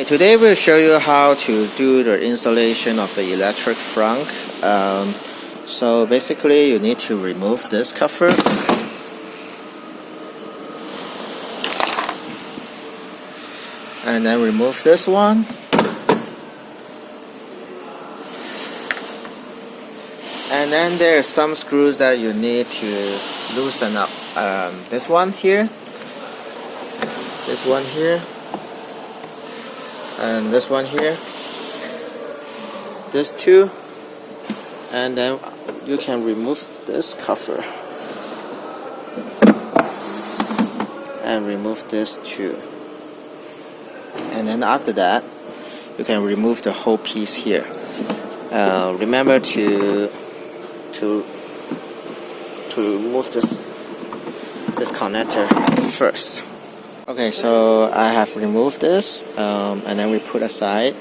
Today we'll show you how to do the installation of the electric frunk. So basically you need to remove this cover and then remove this one, and then there are some screws that you need to loosen up. This one here, and this one here, this two, and then you can remove this cover and remove this too, and then after that you can remove the whole piece here. Remember to remove this connector first. Okay, so I have removed this, and then we put aside.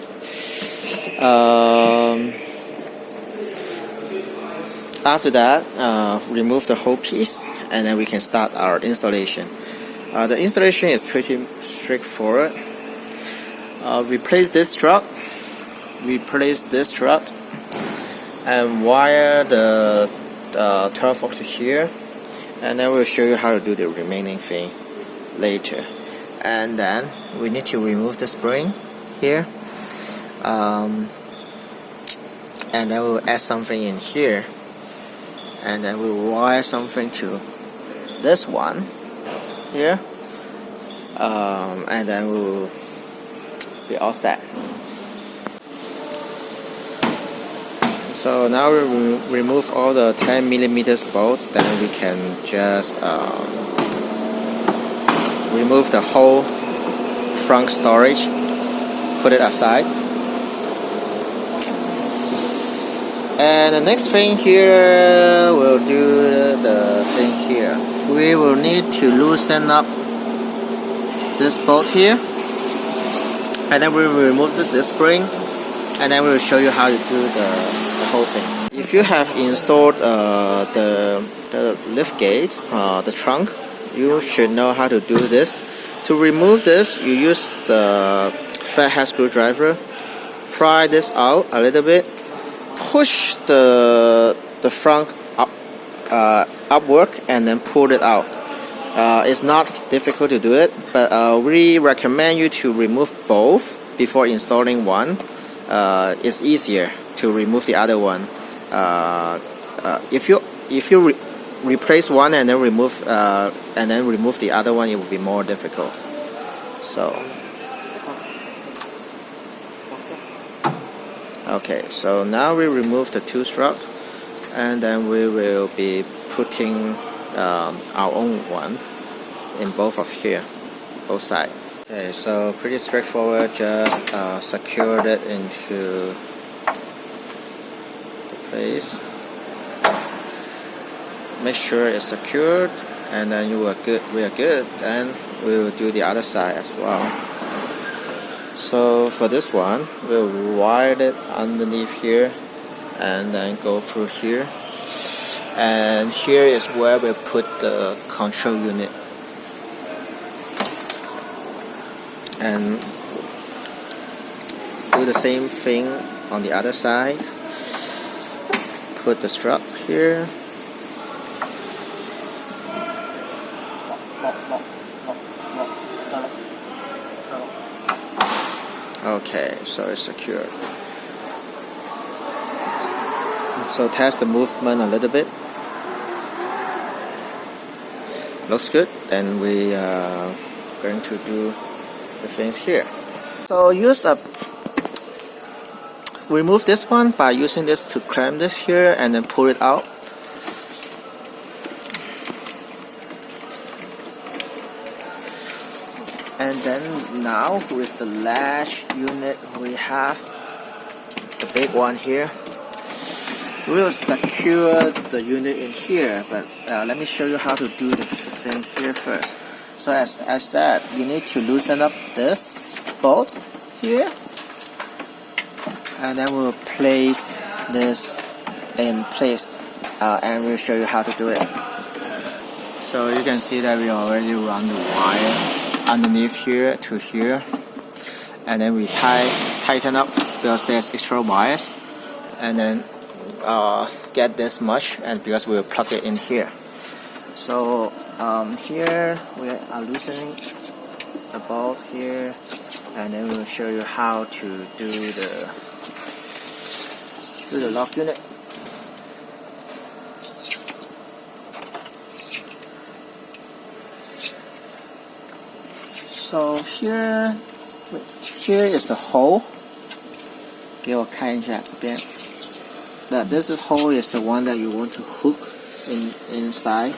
After that, remove the whole piece, and then we can start our installation. The installation is pretty straightforward. Replace this strut, and wire the 12 volt to here, and then we'll show you how to do the remaining thing later. And then we need to remove the spring here, and then we'll add something in here, and then we'll wire something to this one here, and then we'll be all set. So now we remove all the 10mm bolts, then we can just remove the whole frunk storage, put it aside. And the next thing here, we'll do the thing here. We will need to loosen up this bolt here, and then we will remove the spring, and then we will show you how to do the whole thing. If you have installed the lift gate, the trunk, you should know how to do this. To remove this, you use the flathead screwdriver, pry this out a little bit, push the frunk up upward, and then pull it out. It's not difficult to do it, but we recommend you to remove both before installing one. It's easier to remove the other one. If you replace one and then remove the other one, it will be more difficult. So okay, so now we remove the two struts, and then we will be putting our own one in both of here, both sides. Okay, so pretty straightforward. Just secure it into the place. Make sure it's secured, and then you are good. We are good. Then we will do the other side as well. So for this one, we'll wire it underneath here, and then go through here. And here is where we put the control unit. And do the same thing on the other side. Put the strap here. Okay, so it's secured. So test the movement a little bit. Looks good. Then we are going to do the things here. So remove this one by using this to clamp this here, and then pull it out. And then now with the latch unit, we have the big one here. We'll secure the unit in here, but let me show you how to do this thing here first. So as I said, you need to loosen up this bolt here, and then we'll place this in place, and we'll show you how to do it. So you can see that we already run the wire underneath here to here, and then we tighten up because there's extra wires, and then get this much, and because we'll plug it in here. So here we are loosening the bolt here, and then we'll show you how to do the lock unit. So here is the hole. 给我看一下这边。That this hole is the one that you want to hook inside.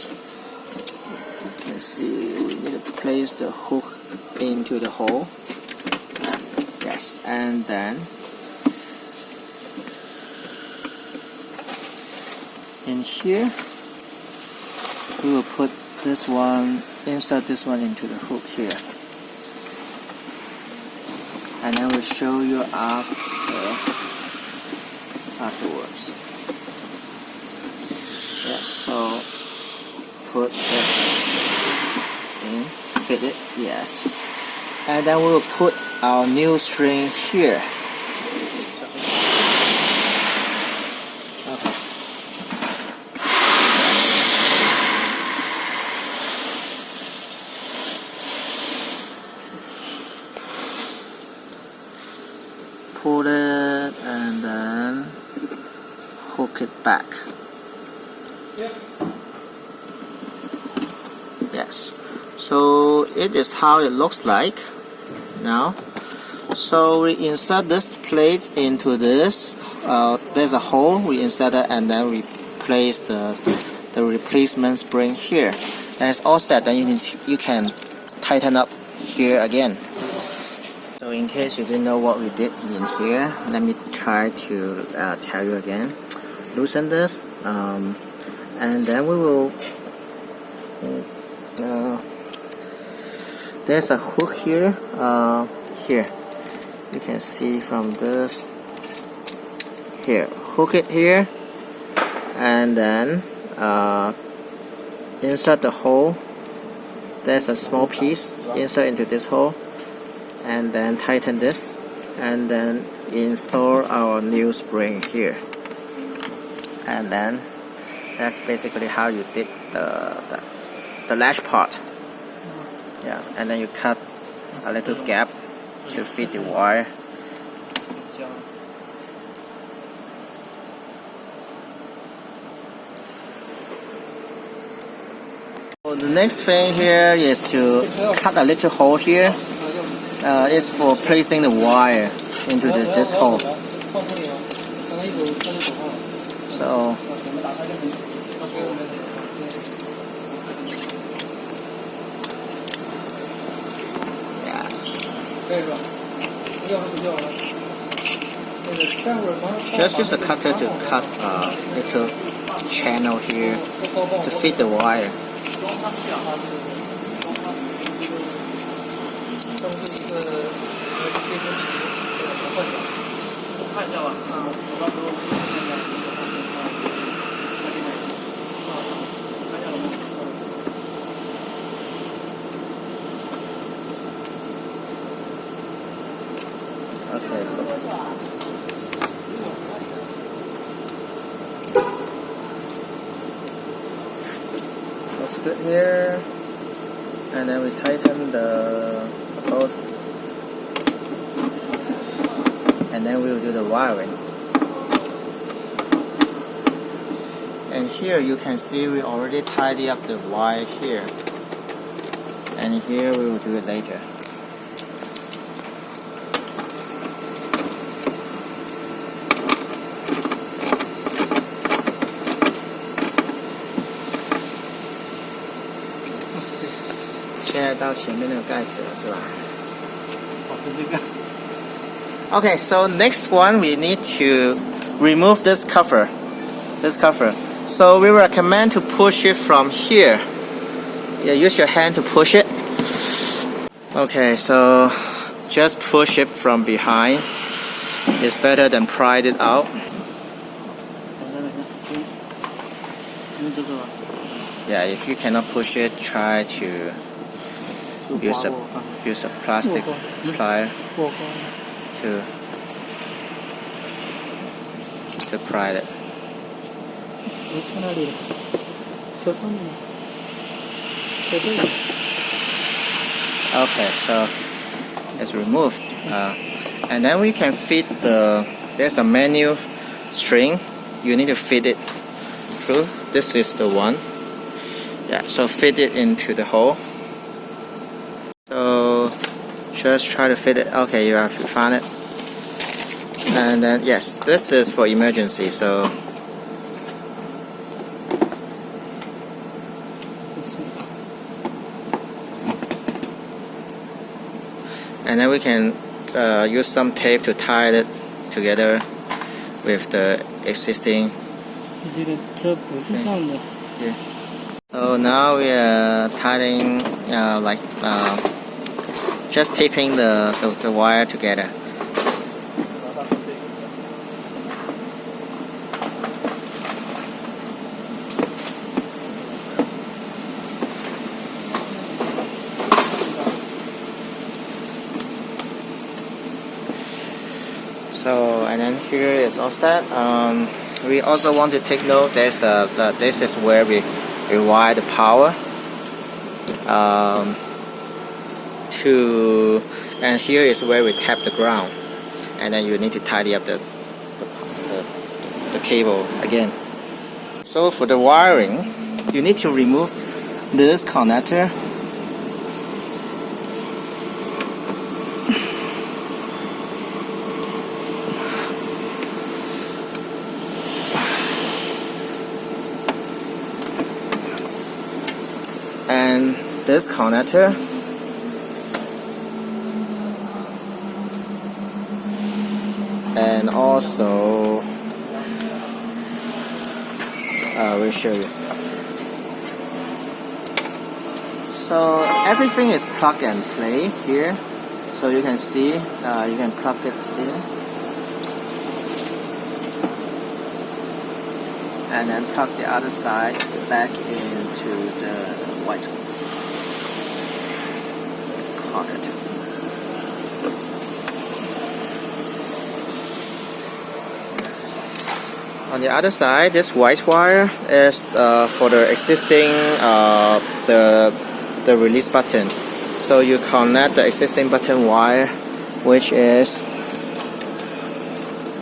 You can see we need to place the hook into the hole. Yes, and then in here we will put this one, insert this one into the hook here. And then we'll show you afterwards. Yes, so put it in, fit it, yes. And then we will put our new string here. Okay. Yes. Pull it and then hook it back. Yes, so it is how it looks like now. So we insert this plate into this. There's a hole, we insert it, and then we place the replacement spring here. That's all set. Then you can tighten up here again. So in case you didn't know what we did in here, let me try to tell you again. Loosen this, and then we will. There's a hook here. Here, you can see from this. Here, hook it here, and then insert the hole. There's a small piece. Insert into this hole. And then tighten this, and then install our new spring here, and then that's basically how you did the latch part. Yeah, and then you cut a little gap to fit the wire. So the next thing here is to cut a little hole here. It's for placing the wire into this hole. So yes, just use a cutter to cut a little channel here to fit the wire. Okay, looks good here, and then we tighten the bolt, and then we will do the wiring. And here you can see we already tidy up the wire here, and here we will do it later. Okay, so next one we need to remove this cover. So we recommend to push it from here. Yeah, use your hand to push it. Okay, so just push it from behind. It's better than pry it out. Yeah, if you cannot push it, try to use a plastic plier to pry it. Okay, so it's removed, and then we can feed there's a manual string. You need to feed it through. This is the one. Yeah, so feed it into the hole. So just try to fit it. Okay, you have found it. And then yes, this is for emergency. So and then we can use some tape to tie it together with the existing. Yeah. So now we are tying just taping the wire together. So and then here is all set. We also want to take note. This is where we wire the power and here is where we tap the ground, and then you need to tidy up the cable again. So for the wiring, you need to remove this connector. And this connector, and also I will show you. So everything is plug and play here, so you can see you can plug it in and then plug the other side back into the white connector. On the other side, this white wire is for the existing the release button. So you connect the existing button wire, which is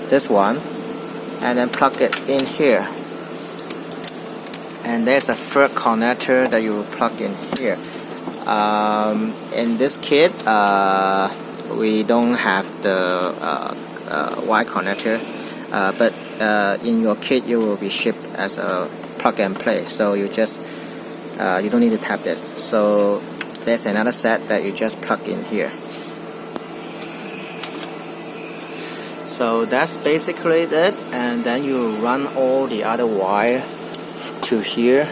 this one, and then plug it in here. And there's a third connector that you will plug in here. In this kit, we don't have the Y connector, but in your kit you will be shipped as a plug and play. So you just you don't need to tap this. So there's another set that you just plug in here. So that's basically it, and then you run all the other wire to here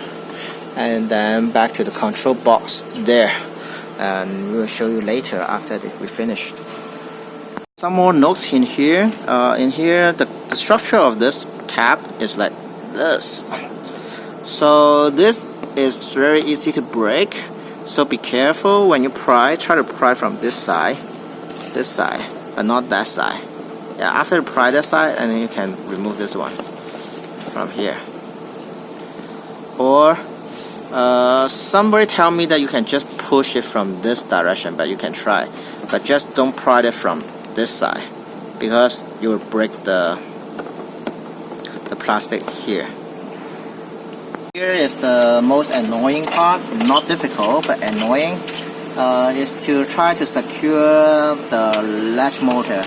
and then back to the control box there, and we will show you later after we finished. Some more notes in here. The structure of this cap is like this, so this is very easy to break, so be careful when you pry. Try to pry from this side, but not that side. Yeah, after you pry that side, and then you can remove this one from here. Or somebody tell me that you can just push it from this direction, but you can try, but just don't pry it from this side because you will break the plastic here. Here is the most annoying part, not difficult but annoying, is to try to secure the latch motor.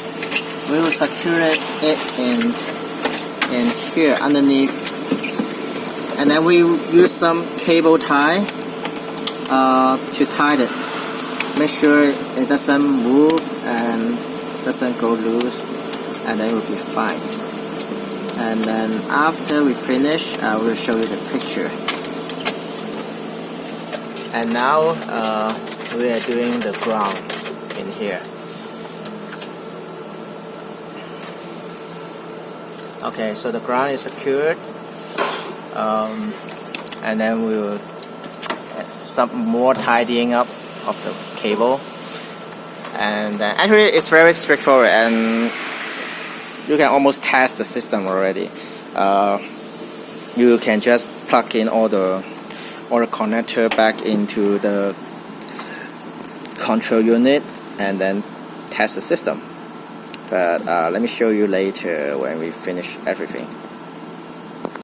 We will secure it in here underneath, and then we use some cable tie to tie it. Make sure it doesn't move and doesn't go loose, and then it will be fine. And then after we finish, I will show you the picture. And now we are doing the ground in here. Okay, so the ground is secured, and then we will some more tidying up of the cable. And actually it's very straightforward, and you can almost test the system already. You can just plug in all the connector back into the control unit and then test the system. But let me show you later when we finish everything.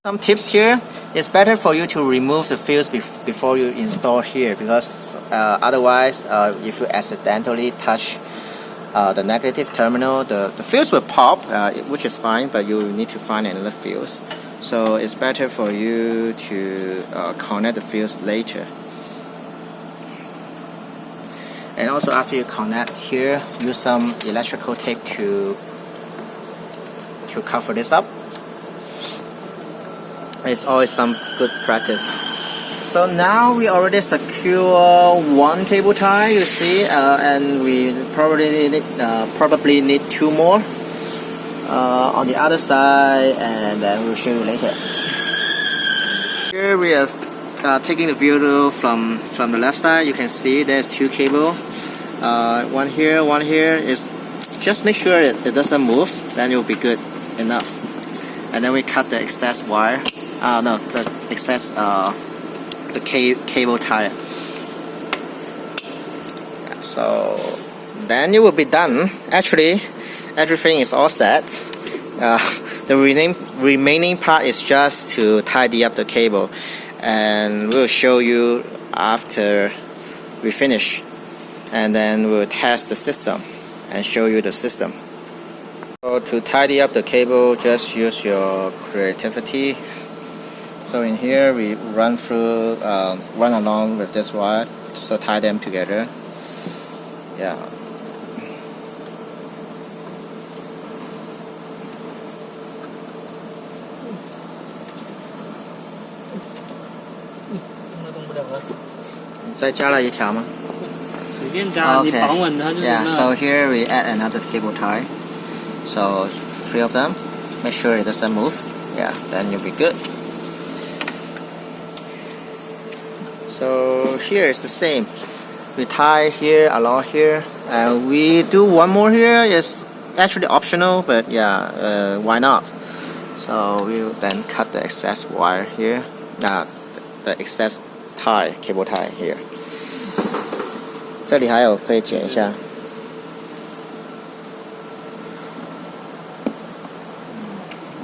Some tips here. It's better for you to remove the fuse before you install here, because otherwise if you accidentally touch the negative terminal, the fuse will pop, which is fine, but you need to find another fuse. So it's better for you to connect the fuse later. And also after you connect here, use some electrical tape to cover this up. It's always some good practice. So now we already secure one cable tie, you see, and we probably need two more on the other side, and then we'll show you later. Here we are taking the view from the left side. You can see there's two cables, one here, one here. Is just make sure it doesn't move, then it will be good enough. And then we cut the excess wire. No, the excess the cable tie. Yeah, so then it will be done. Actually, everything is all set. The remaining part is just to tidy up the cable, and we'll show you after we finish, and then we'll test the system and show you the system. So to tidy up the cable, just use your creativity. So in here we run along with this wire, so tie them together. Yeah. Yeah, so here we add another cable tie. So 3 of them. Make sure it doesn't move. Yeah, then you'll be good. So here is the same. We tie here, along here, and we do one more here. It's actually optional, but yeah, why not? So we'll then cut the excess wire here. The excess tie, cable tie here. 这里还有可以剪一下。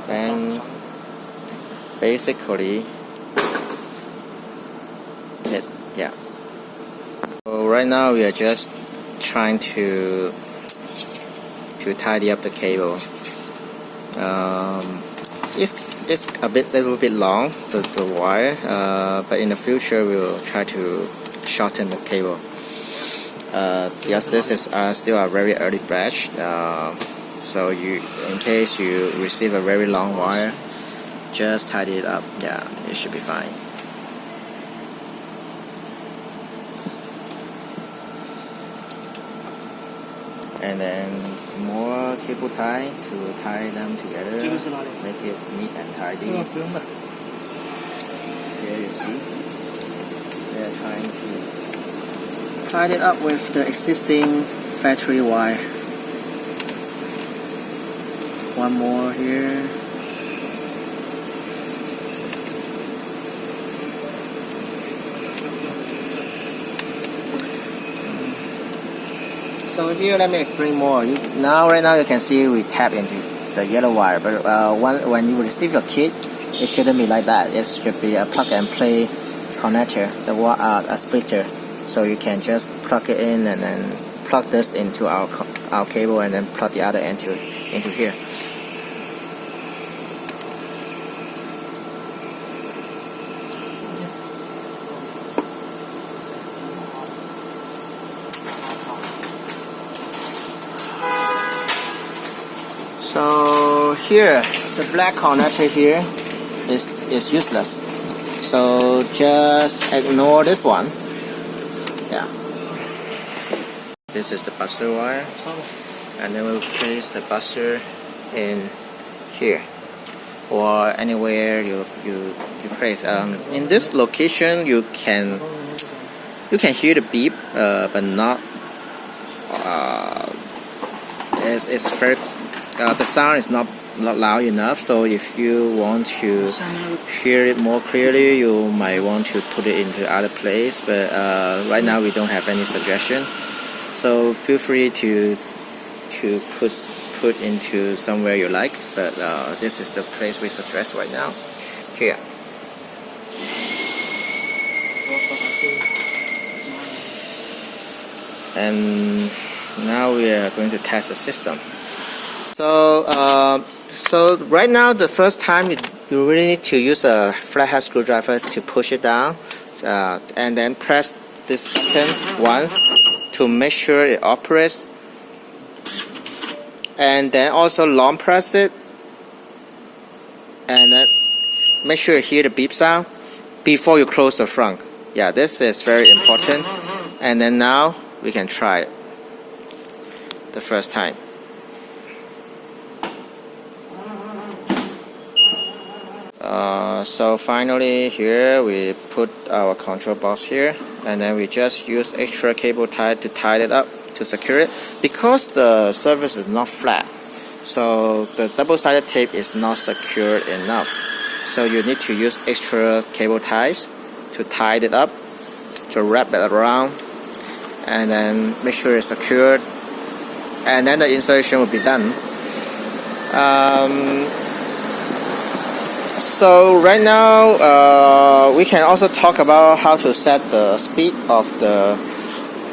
Then basically yeah. So right now we are just trying to tidy up the cable. It's a little bit long, the wire, but in the future we will try to shorten the cable. Because this is still a very early batch, so in case you receive a very long wire, just tidy it up. Yeah, it should be fine. And then more cable tie to tie them together, make it neat and tidy. Here you see, they're trying to tie it up with the existing factory wire. One more here. So here, let me explain more. Right now you can see we tap into the yellow wire, but when you receive your kit, it shouldn't be like that. It should be a plug and play connector, a splitter. So you can just plug it in and then plug this into our cable, and then plug the other end into here. So here, the black connector here is useless. So just ignore this one. Yeah. This is the buzzer wire, and then we'll place the buzzer in here or anywhere you place. In this location, you can You can hear the beep, but not. It's very. The sound is not loud enough. So if you want to hear it more clearly, you might want to put it into other place. But right now we don't have any suggestion. So feel free to put into somewhere you like. But this is the place we suggest right now. Here. And now we are going to test the system. So right now the first time you really need to use a flathead screwdriver to push it down, and then press this button once to make sure it operates, and then also long press it, and then make sure you hear the beep sound before you close the frunk. Yeah, this is very important. And then now we can try it the first time. So finally here we put our control box here, and then we just use extra cable tie to tie it up to secure it, because the surface is not flat, so the double-sided tape is not secured enough, so you need to use extra cable ties to tie it up, to wrap it around, and then make sure it's secured, and then the installation will be done. So right now we can also talk about how to set the speed of the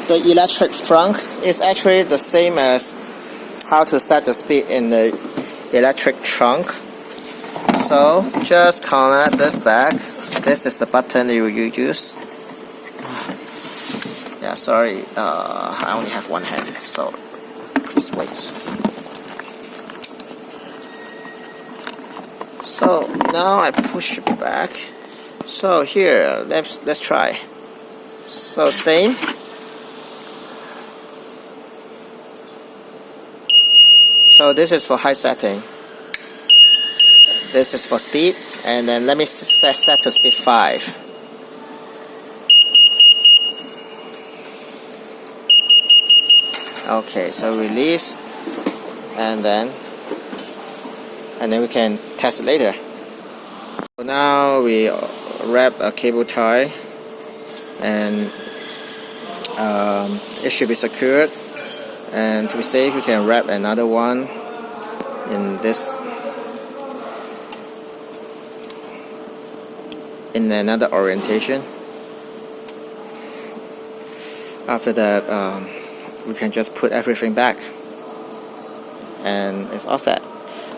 electric frunk. It's actually the same as how to set the speed in the electric trunk. So just connect this back. This is the button you use. Yeah, sorry, I only have one hand, so please wait. So now I push it back. So here, let's try. So same. So this is for high setting. This is for speed, and then let me set to speed 5. Okay, so release, and then we can test it later. So now we wrap a cable tie, and it should be secured. And to be safe, you can wrap another one in another orientation. After that, we can just put everything back, and it's all set.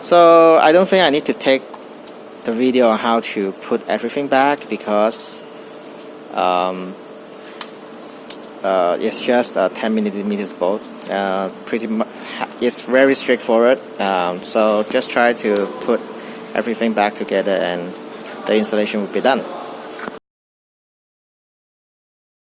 So I don't think I need to take the video on how to put everything back, because it's just a 10mm bolt. Pretty much, it's very straightforward. So just try to put everything back together, and the installation will be done.